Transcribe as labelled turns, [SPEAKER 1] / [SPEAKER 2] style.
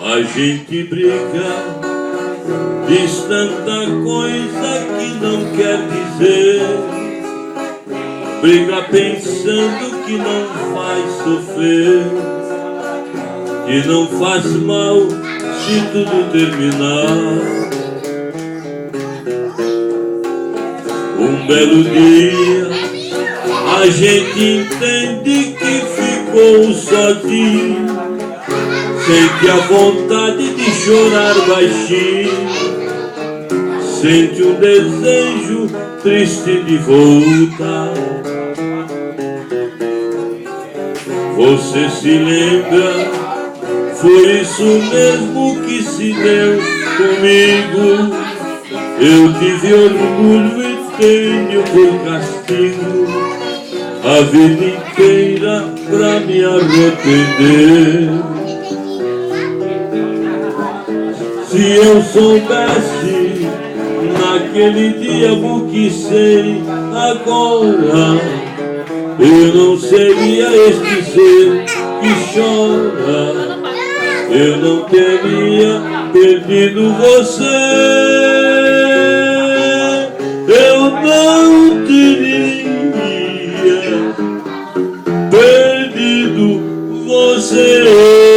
[SPEAKER 1] A gente briga, diz tanta coisa que não quer dizer. Briga pensando que não faz sofrer, que não faz mal se tudo terminar. Um belo dia a gente entende que ficou sozinho, sente a vontade de chorar baixinho, sente um desejo triste de voltar. Você se lembra, foi isso mesmo que se deu comigo. Eu tive orgulho e tenho por castigo a vida inteira pra me arrepender. Se eu soubesse naquele dia o que sei agora, eu não seria este ser que chora. Eu não teria perdido você. Eu não teria perdido você.